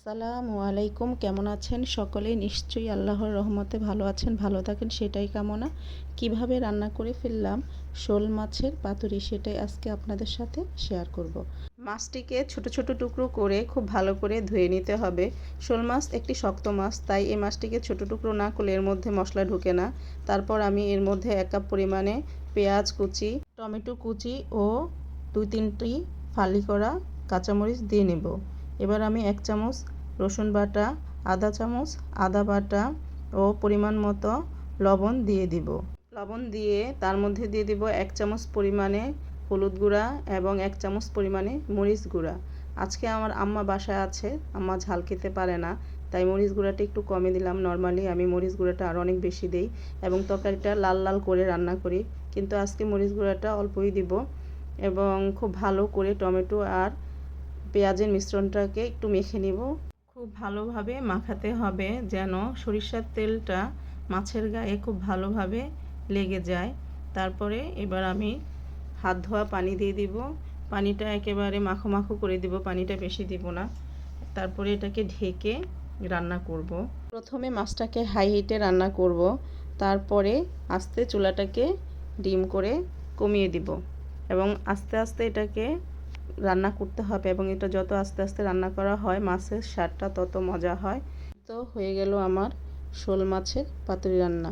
আসসালামু আলাইকুম। কেমন আছেন সকলেই? নিশ্চয়ই আল্লাহর রহমতে ভালো আছেন, ভালো থাকেন সেটাই কামনা। কিভাবে রান্না করে ফেললাম শোল মাছের পাতুরি, সেটাই আজকে আপনাদের সাথে শেয়ার করব। মাছটিকে ছোট ছোট টুকরো করে খুব ভালো করে ধুয়ে নিতে হবে। শোল মাছ একটি শক্ত মাছ, তাই এই মাছটিকে ছোট টুকরো না করলে এর মধ্যে মশলা ঢোকে না। তারপর আমি এর মধ্যে 1 কাপ পরিমাণে পেঁয়াজ কুচি, টমেটো কুচি ও 2-3টি ফালি করা কাঁচামরিচ দিয়ে নেব। এবার আমি 1 চামচ রসুন বাটা, আধা চামচ আদা বাটা ও পরিমাণ মতো লবণ দিয়ে দিব। লবণ দিয়ে তার মধ্যে দিয়ে দিব 1 চামচ পরিমাণে হলুদ গুঁড়া এবং 1 চামচ পরিমাণে মরিচ গুঁড়া। আজকে আমার আম্মা বাসায় আছে, আম্মা ঝাল খেতে পারে না, তাই মরিচ গুঁড়াটা একটু কমে দিলাম। নর্মালি আমি মরিচ গুঁড়াটা আরও অনেক বেশি দিই এবং তরকারিটা লাল লাল করে রান্না করি, কিন্তু আজকে মরিচ গুঁড়াটা অল্পই দিব। এবং খুব ভালো করে টমেটো আর পেঁয়াজের মিশ্রণটাকে একটু মেখে নিব। খুব ভালোভাবে মাখাতে হবে যেন সরিষার তেলটা মাছের গায়ে খুব ভালোভাবে লেগে যায়। তারপরে এবার আমি হাত ধোয়া পানি দিয়ে দিব। পানিটা একেবারে মাখো মাখো করে দিব, পানিটা বেশি দিব না। তারপরে এটাকে ঢেকে রান্না করব। প্রথমে মাছটাকে হাই হিটে রান্না করব, তারপরে আস্তে চুলাটাকে ডিম করে কমিয়ে দিব এবং আস্তে আস্তে এটাকে রান্না করতে হবে। এবং এটা যত আস্তে আস্তে রান্না করা হয় মাছের স্বাদটা তত মজা হয়। তো হয়ে গেল আমার শোল মাছের পাতুরি রান্না।